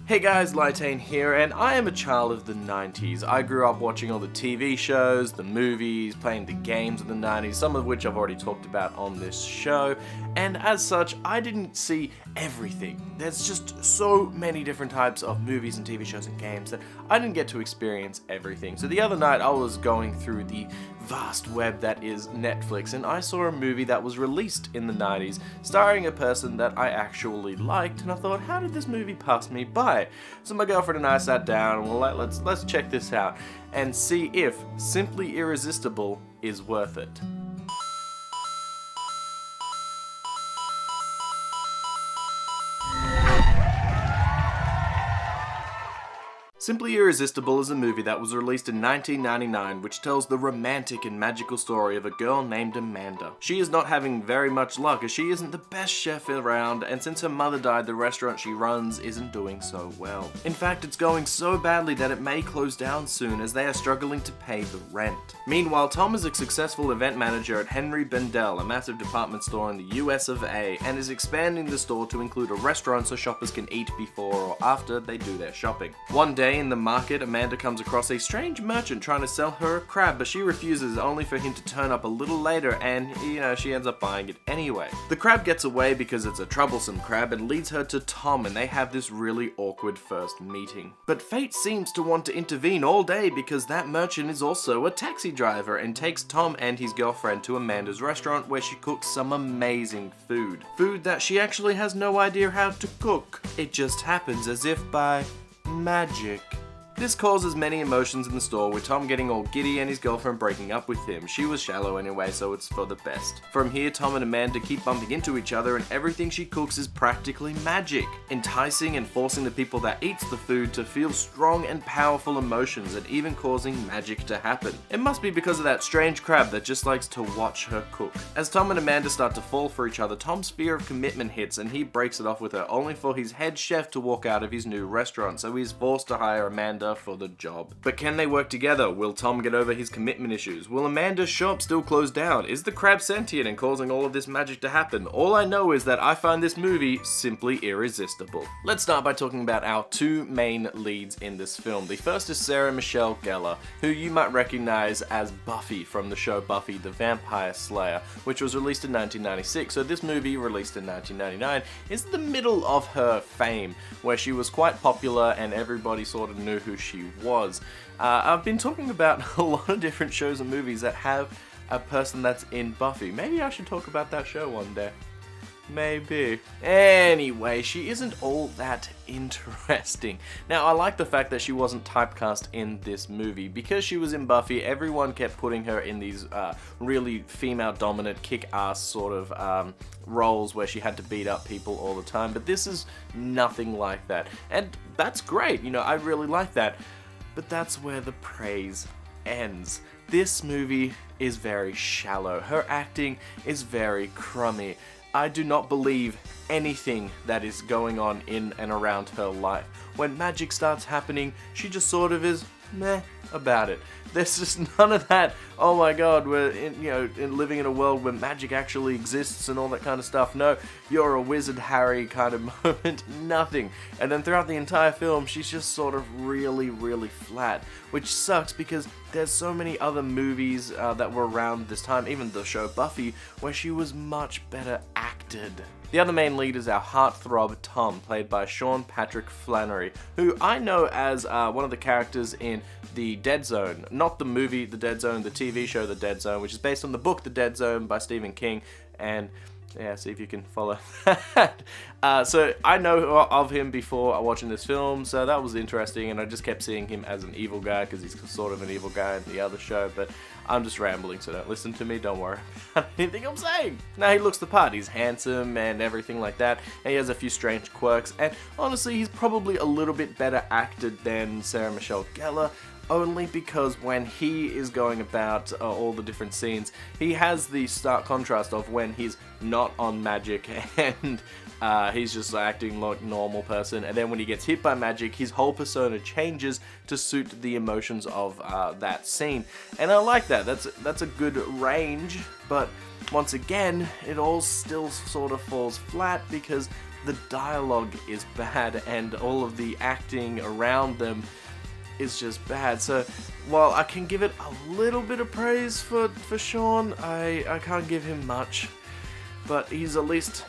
Hey guys, Lytane here, and I am a child of the 90s. I grew up watching all the TV shows, the movies, playing the games of the 90s, some of which I've already talked about on this show, and as such, I didn't see everything. There's just so many different types of movies and TV shows and games that I didn't get to experience everything. So the other night I was going through the vast web that is Netflix, and I saw a movie that was released in the 90s starring a person that I actually liked, and I thought, how did this movie pass me by? So my girlfriend and I sat down and we're like, let's check this out and see if Simply Irresistible is worth it. Simply Irresistible is a movie that was released in 1999 which tells the romantic and magical story of a girl named Amanda. She is not having very much luck as she isn't the best chef around, and since her mother died, the restaurant she runs isn't doing so well. In fact, it's going so badly that it may close down soon as they are struggling to pay the rent. Meanwhile, Tom is a successful event manager at Henri Bendel, a massive department store in the US of A, and is expanding the store to include a restaurant so shoppers can eat before or after they do their shopping. One day in the market, Amanda comes across a strange merchant trying to sell her a crab, but she refuses, only for him to turn up a little later and, she ends up buying it anyway. The crab gets away because it's a troublesome crab and leads her to Tom, and they have this really awkward first meeting. But fate seems to want to intervene all day because that merchant is also a taxi driver and takes Tom and his girlfriend to Amanda's restaurant where she cooks some amazing food. Food that she actually has no idea how to cook. It just happens as if by magic. This causes many emotions in the store, with Tom getting all giddy and his girlfriend breaking up with him. She was shallow anyway, so it's for the best. From here, Tom and Amanda keep bumping into each other, and everything she cooks is practically magic, enticing and forcing the people that eats the food to feel strong and powerful emotions, and even causing magic to happen. It must be because of that strange crab that just likes to watch her cook. As Tom and Amanda start to fall for each other, Tom's fear of commitment hits and he breaks it off with her, only for his head chef to walk out of his new restaurant, so he's forced to hire Amanda for the job. But can they work together? Will Tom get over his commitment issues? Will Amanda's shop still close down? Is the crab sentient and causing all of this magic to happen? All I know is that I find this movie simply irresistible. Let's start by talking about our two main leads in this film. The first is Sarah Michelle Gellar, who you might recognize as Buffy from the show Buffy the Vampire Slayer, which was released in 1996. So this movie, released in 1999, is the middle of her fame, where she was quite popular and everybody sort of knew who she was. I've been talking about a lot of different shows and movies that have a person that's in Buffy. Maybe I should talk about that show one day. Maybe. Anyway, she isn't all that interesting. Now, I like the fact that she wasn't typecast in this movie. Because she was in Buffy, everyone kept putting her in these really female-dominant, kick-ass sort of roles where she had to beat up people all the time. But this is nothing like that. And that's great, I really like that. But that's where the praise ends. This movie is very shallow. Her acting is very crummy. I do not believe anything that is going on in and around her life. When magic starts happening, she just sort of is meh about it. There's just none of that, oh my god, we're living in a world where magic actually exists and all that kind of stuff. No, you're a wizard, Harry kind of moment, nothing. And then throughout the entire film, she's just sort of really, really flat, which sucks because there's so many other movies that were around this time, even the show Buffy, where she was much better acted. The other main lead is our heartthrob Tom, played by Sean Patrick Flannery, who I know as one of the characters in The Dead Zone. Not the movie The Dead Zone, the TV show The Dead Zone, which is based on the book The Dead Zone by Stephen King, and yeah, see if you can follow that. So I know of him before watching this film, so that was interesting, and I just kept seeing him as an evil guy, because he's sort of an evil guy in the other show, but I'm just rambling, so don't listen to me, don't worry about anything I'm saying. Now, he looks the part, he's handsome and everything like that, and he has a few strange quirks, and honestly, he's probably a little bit better acted than Sarah Michelle Gellar, only because when he is going about all the different scenes, he has the stark contrast of when he's not on magic and he's just acting like a normal person, and then when he gets hit by magic, his whole persona changes to suit the emotions of that scene. And I like that. That's a good range, but once again, it all still sort of falls flat because the dialogue is bad and all of the acting around them is just bad. So while I can give it a little bit of praise for Sean, I can't give him much, but he's at least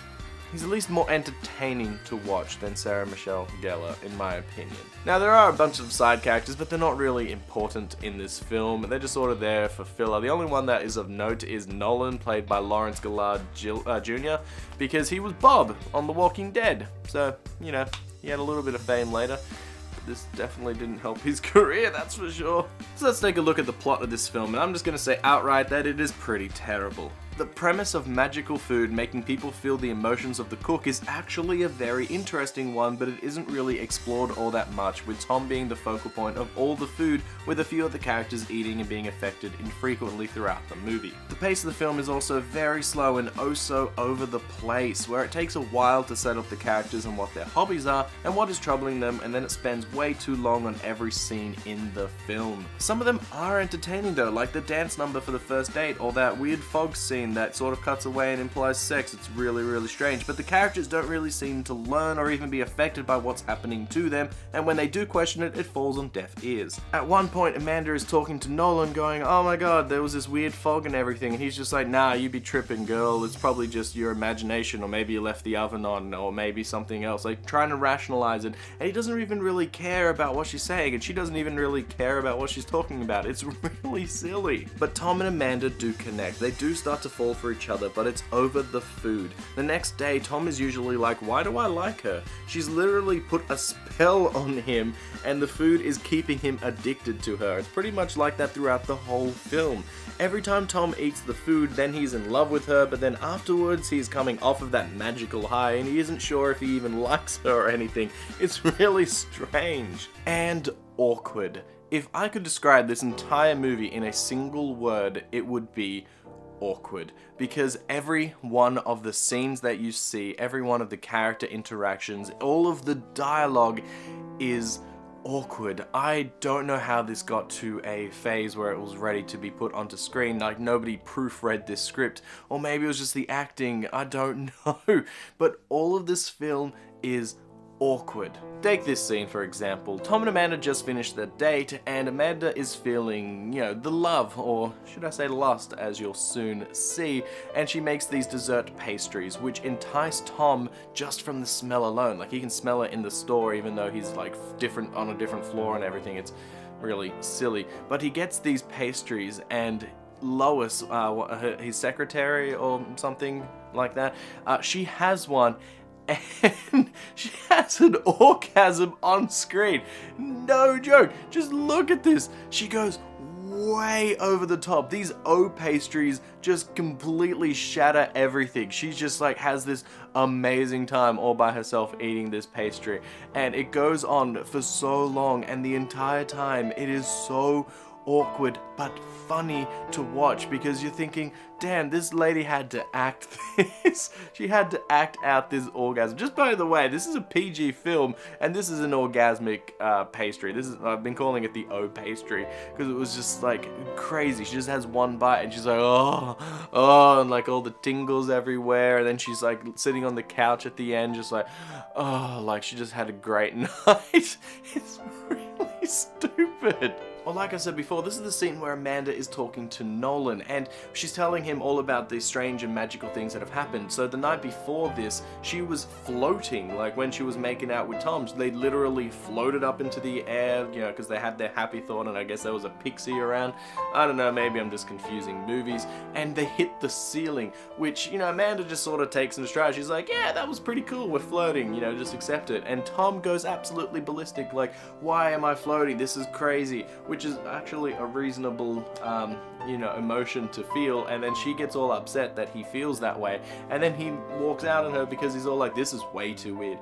more entertaining to watch than Sarah Michelle Gellar, in my opinion. Now, there are a bunch of side characters, but they're not really important in this film. They're just sort of there for filler. The only one that is of note is Nolan, played by Lawrence Gillard Jr., because he was Bob on The Walking Dead. So, you know, he had a little bit of fame later. This definitely didn't help his career, that's for sure. So let's take a look at the plot of this film, and I'm just gonna say outright that it is pretty terrible. The premise of magical food making people feel the emotions of the cook is actually a very interesting one, but it isn't really explored all that much, with Tom being the focal point of all the food, with a few of the characters eating and being affected infrequently throughout the movie. The pace of the film is also very slow and oh so over the place, where it takes a while to set up the characters and what their hobbies are and what is troubling them, and then it spends way too long on every scene in the film. Some of them are entertaining though, like the dance number for the first date, or that weird fog scene that sort of cuts away and implies sex. It's really strange, but the characters don't really seem to learn or even be affected by what's happening to them, and when they do question it, it falls on deaf ears. At one point, Amanda is talking to Nolan going, "Oh my god, there was this weird fog and everything," and he's just like, "Nah, you be tripping, girl, it's probably just your imagination, or maybe you left the oven on, or maybe something else," like trying to rationalize it, and he doesn't even really care about what she's saying, and she doesn't even really care about what she's talking about. It's really silly. But Tom and Amanda do connect. They do start to fall for each other, but it's over the food. The next day, Tom is usually like, "Why do I like her?" She's literally put a spell on him, and the food is keeping him addicted to her. It's pretty much like that throughout the whole film. Every time Tom eats the food, then he's in love with her, but then afterwards he's coming off of that magical high and he isn't sure if he even likes her or anything. It's really strange. And awkward. If I could describe this entire movie in a single word, it would be awkward, because every one of the scenes that you see, every one of the character interactions, all of the dialogue is awkward. I don't know how this got to a phase where it was ready to be put onto screen, like nobody proofread this script, or maybe it was just the acting, I don't know, but all of this film is awkward. Take this scene for example. Tom and Amanda just finished their date, and Amanda is feeling, you know, the love, or should I say lust, as you'll soon see, and she makes these dessert pastries, which entice Tom just from the smell alone. Like, he can smell it in the store even though he's like on a different floor and everything. It's really silly. But he gets these pastries, and Lois, his secretary or something like that, she has one, and she has an orgasm on screen. No joke. Just look at this. She goes way over the top. These O pastries just completely shatter everything. She just like has this amazing time all by herself eating this pastry, and it goes on for so long, and the entire time it is so awkward but funny to watch, because you're thinking, damn, this lady had to act this. She had to act out this orgasm. Just by the way, this is a PG film, and this is an orgasmic pastry. I've been calling it the O pastry because it was just like crazy. She just has one bite and she's like, oh, and like all the tingles everywhere, and then she's like sitting on the couch at the end just like, oh, like she just had a great night. It's really stupid. Well, like I said before, this is the scene where Amanda is talking to Nolan, and she's telling him all about these strange and magical things that have happened. So the night before this, she was floating, like when she was making out with Tom, they literally floated up into the air, you know, because they had their happy thought, and I guess there was a pixie around. I don't know, maybe I'm just confusing movies. And they hit the ceiling, which, you know, Amanda just sort of takes in stride. She's like, yeah, that was pretty cool, we're floating, you know, just accept it. And Tom goes absolutely ballistic, like, why am I floating? This is crazy. Which is actually a reasonable, you know, emotion to feel, and then she gets all upset that he feels that way, and then he walks out on her because he's all like, this is way too weird.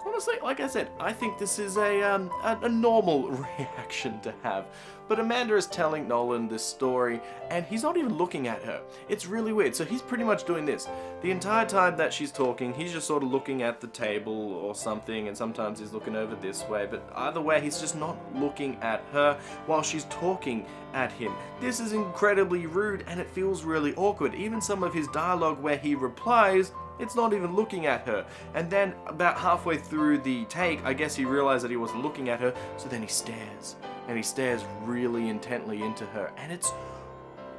Honestly, like I said, I think this is a normal reaction to have. But Amanda is telling Nolan this story, and he's not even looking at her. It's really weird. So he's pretty much doing this. The entire time that she's talking, he's just sort of looking at the table or something, and sometimes he's looking over this way, but either way, he's just not looking at her while she's talking at him. This is incredibly rude, and it feels really awkward. Even some of his dialogue where he replies It's not even looking at her. And then about halfway through the take, I guess he realized that he wasn't looking at her, so then he stares. And he stares really intently into her, and it's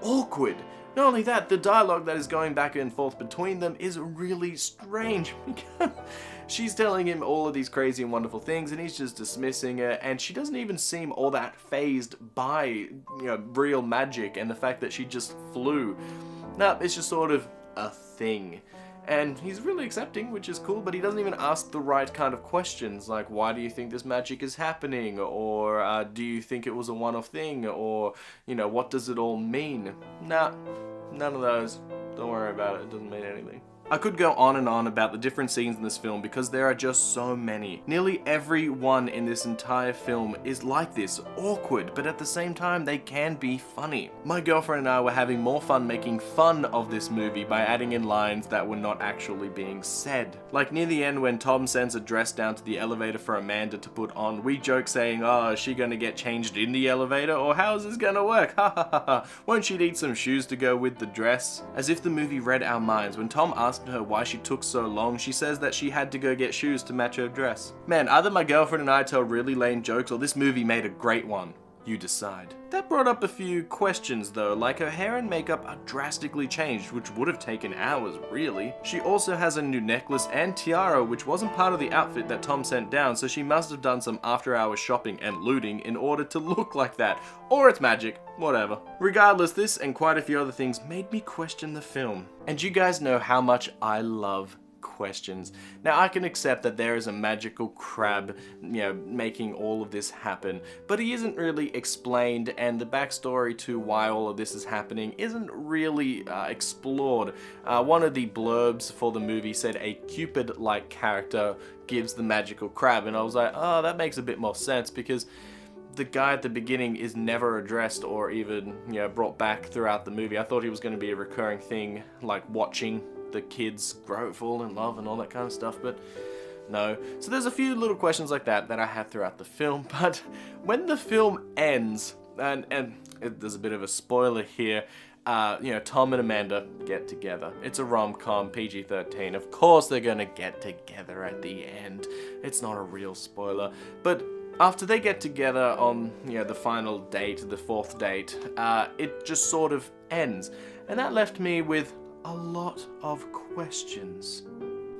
awkward. Not only that, the dialogue that is going back and forth between them is really strange because she's telling him all of these crazy and wonderful things and he's just dismissing her, and she doesn't even seem all that fazed by, real magic and the fact that she just flew. No, it's just sort of a thing. And he's really accepting, which is cool, but he doesn't even ask the right kind of questions, like, why do you think this magic is happening? Or, do you think it was a one-off thing? Or, what does it all mean? Nah, none of those. Don't worry about it, it doesn't mean anything. I could go on and on about the different scenes in this film because there are just so many. Nearly every one in this entire film is like this, awkward, but at the same time they can be funny. My girlfriend and I were having more fun making fun of this movie by adding in lines that were not actually being said. Like near the end when Tom sends a dress down to the elevator for Amanda to put on, we joke saying, oh, is she gonna get changed in the elevator, or how is this gonna work? Ha ha ha ha. Won't she need some shoes to go with the dress? As if the movie read our minds. When Tom asked her why she took so long, she says that she had to go get shoes to match her dress. Man, either my girlfriend and I tell really lame jokes or this movie made a great one. You decide. That brought up a few questions though, like her hair and makeup are drastically changed, which would have taken hours, really. She also has a new necklace and tiara, which wasn't part of the outfit that Tom sent down, so she must have done some after-hours shopping and looting in order to look like that. Or it's magic, whatever. Regardless, this and quite a few other things made me question the film. And you guys know how much I love questions. Now I can accept that there is a magical crab, making all of this happen, but he isn't really explained, and the backstory to why all of this is happening isn't really explored. One of the blurbs for the movie said a Cupid-like character gives the magical crab, and I was like, oh, that makes a bit more sense because the guy at the beginning is never addressed or even, brought back throughout the movie. I thought he was going to be a recurring thing, like watching the kids grow, fall in love and all that kind of stuff, but no. So there's a few little questions like that I had throughout the film, but when the film ends, and there's a bit of a spoiler here, Tom and Amanda get together. It's a rom-com, PG-13. Of course they're gonna get together at the end. It's not a real spoiler, but after they get together on, the final date, the fourth date, it just sort of ends, and that left me with a lot of questions.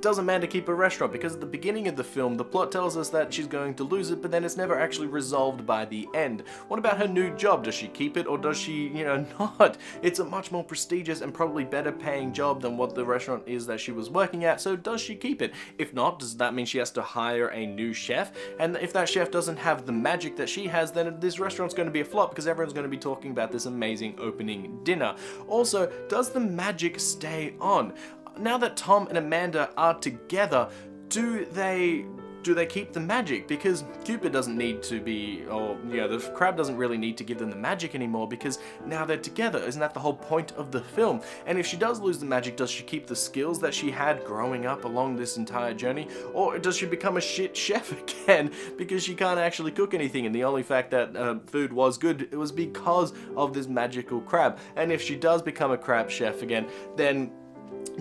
Does Amanda keep a restaurant? Because at the beginning of the film, the plot tells us that she's going to lose it, but then it's never actually resolved by the end. What about her new job? Does she keep it, or does she, not? It's a much more prestigious and probably better paying job than what the restaurant is that she was working at, so does she keep it? If not, does that mean she has to hire a new chef? And if that chef doesn't have the magic that she has, then this restaurant's going to be a flop because everyone's going to be talking about this amazing opening dinner. Also, does the magic stay on? Now that Tom and Amanda are together, do they keep the magic? Because Cupid doesn't need to be, or, the crab doesn't really need to give them the magic anymore because now they're together. Isn't that the whole point of the film? And if she does lose the magic, does she keep the skills that she had growing up along this entire journey? Or does she become a shit chef again because she can't actually cook anything, and the only fact that food was good, it was because of this magical crab? And if she does become a crab chef again, then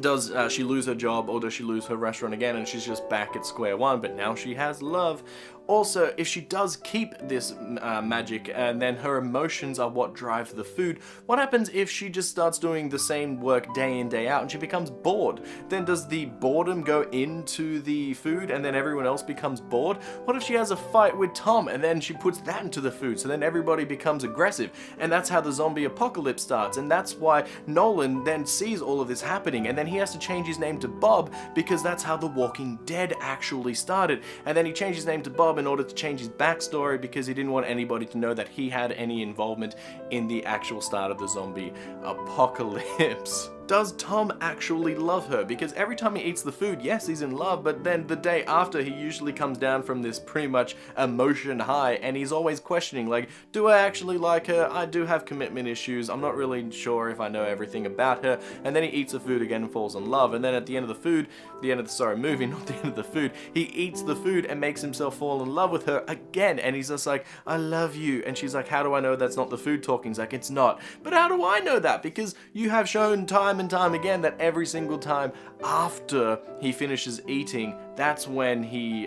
does she lose her job, or does she lose her restaurant again and she's just back at square one, but now she has love? Also, if she does keep this magic and then her emotions are what drive the food, what happens if she just starts doing the same work day in, day out and she becomes bored? Then does the boredom go into the food and then everyone else becomes bored? What if she has a fight with Tom and then she puts that into the food, so then everybody becomes aggressive, and that's how the zombie apocalypse starts, and that's why Nolan then sees all of this happening, and then he has to change his name to Bob because that's how The Walking Dead actually started, and then he changed his name to Bob in order to change his backstory because he didn't want anybody to know that he had any involvement in the actual start of the zombie apocalypse. Does Tom actually love her? Because every time he eats the food, yes, he's in love, but then the day after, he usually comes down from this pretty much emotion high, and he's always questioning, like, do I actually like her? I do have commitment issues. I'm not really sure if I know everything about her. And then he eats the food again and falls in love. And then at the end of the food, movie, not the end of the food, he eats the food and makes himself fall in love with her again. And he's just like, I love you. And she's like, how do I know that's not the food talking? He's like, it's not. But how do I know that? Because you have shown time time and time again that every single time after he finishes eating, that's when he,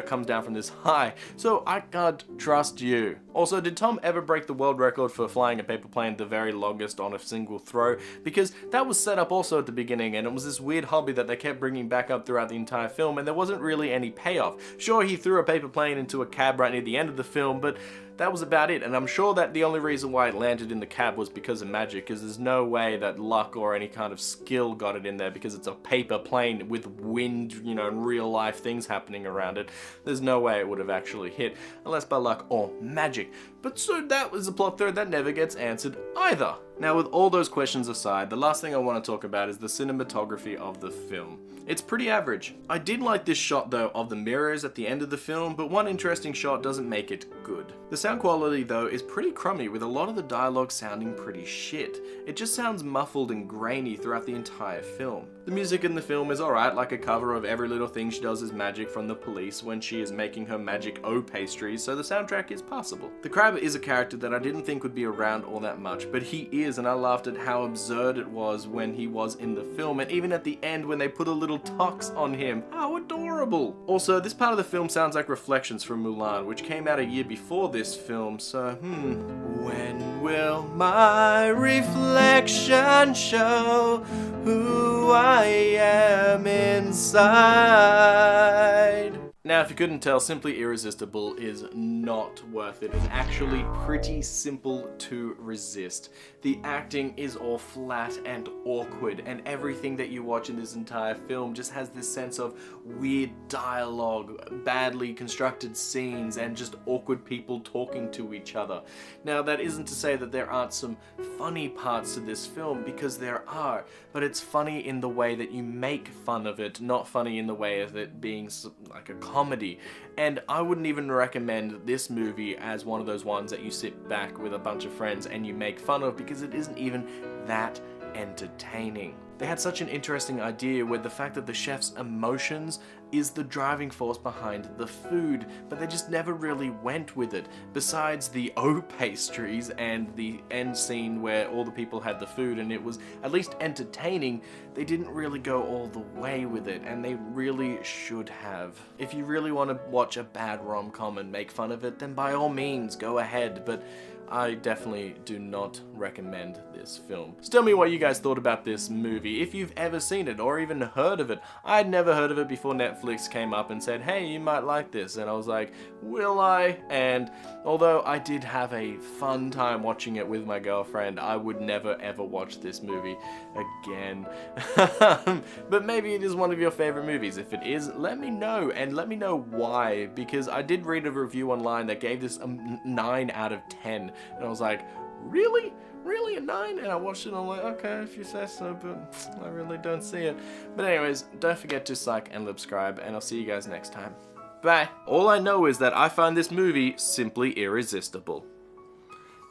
comes down from this high. So I can't trust you. Also, did Tom ever break the world record for flying a paper plane the very longest on a single throw? Because that was set up also at the beginning, and it was this weird hobby that they kept bringing back up throughout the entire film, and there wasn't really any payoff. Sure, he threw a paper plane into a cab right near the end of the film, but that was about it, and I'm sure that the only reason why it landed in the cab was because of magic, because there's no way that luck or any kind of skill got it in there, because it's a paper plane with wind, and real life things happening around it. There's no way it would have actually hit, unless by luck or magic. But so that was a plot thread that never gets answered either. Now, with all those questions aside, the last thing I want to talk about is the cinematography of the film. It's pretty average. I did like this shot though of the mirrors at the end of the film, but one interesting shot doesn't make it good. The sound quality though is pretty crummy, with a lot of the dialogue sounding pretty shit. It just sounds muffled and grainy throughout the entire film. The music in the film is alright, like a cover of Every Little Thing She Does Is Magic from The Police when she is making her magic O pastries, so the soundtrack is passable. The crab is a character that I didn't think would be around all that much, but he is, and I laughed at how absurd it was when he was in the film, and even at the end when they put a little tux on him. How adorable! Also, this part of the film sounds like Reflections from Mulan, which came out a year before this film, so When will my reflection show who I am inside? Now, if you couldn't tell, Simply Irresistible is not worth it, and actually pretty simple to resist. The acting is all flat and awkward, and everything that you watch in this entire film just has this sense of weird dialogue, badly constructed scenes, and just awkward people talking to each other. Now, that isn't to say that there aren't some funny parts to this film, because there are, but it's funny in the way that you make fun of it, not funny in the way of it being like a comedy. And I wouldn't even recommend this movie as one of those ones that you sit back with a bunch of friends and you make fun of, because it isn't even that entertaining. They had such an interesting idea with the fact that the chef's emotions is the driving force behind the food, but they just never really went with it. Besides the O pastries and the end scene where all the people had the food and it was at least entertaining, they didn't really go all the way with it, and they really should have. If you really want to watch a bad rom-com and make fun of it, then by all means go ahead, but I definitely do not recommend this film. So tell me what you guys thought about this movie, if you've ever seen it or even heard of it. I'd never heard of it before Netflix came up and said, hey, you might like this, and I was like, will I? And although I did have a fun time watching it with my girlfriend, I would never ever watch this movie again. But maybe it is one of your favorite movies. If it is, let me know, and let me know why, because I did read a review online that gave this a 9 out of 10. And I was like, really? Really, a 9? And I watched it and I'm like, okay, if you say so, but I really don't see it. But anyways, don't forget to like and subscribe, and I'll see you guys next time. Bye. All I know is that I find this movie simply irresistible.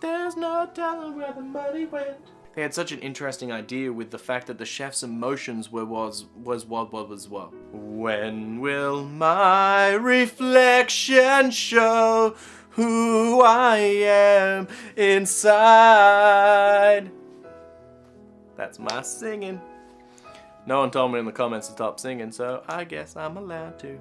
There's no telling where the money went. They had such an interesting idea with the fact that the chef's emotions was what. When will my reflection show who I am inside? That's my singing. No one told me in the comments to stop singing, so I guess I'm allowed to.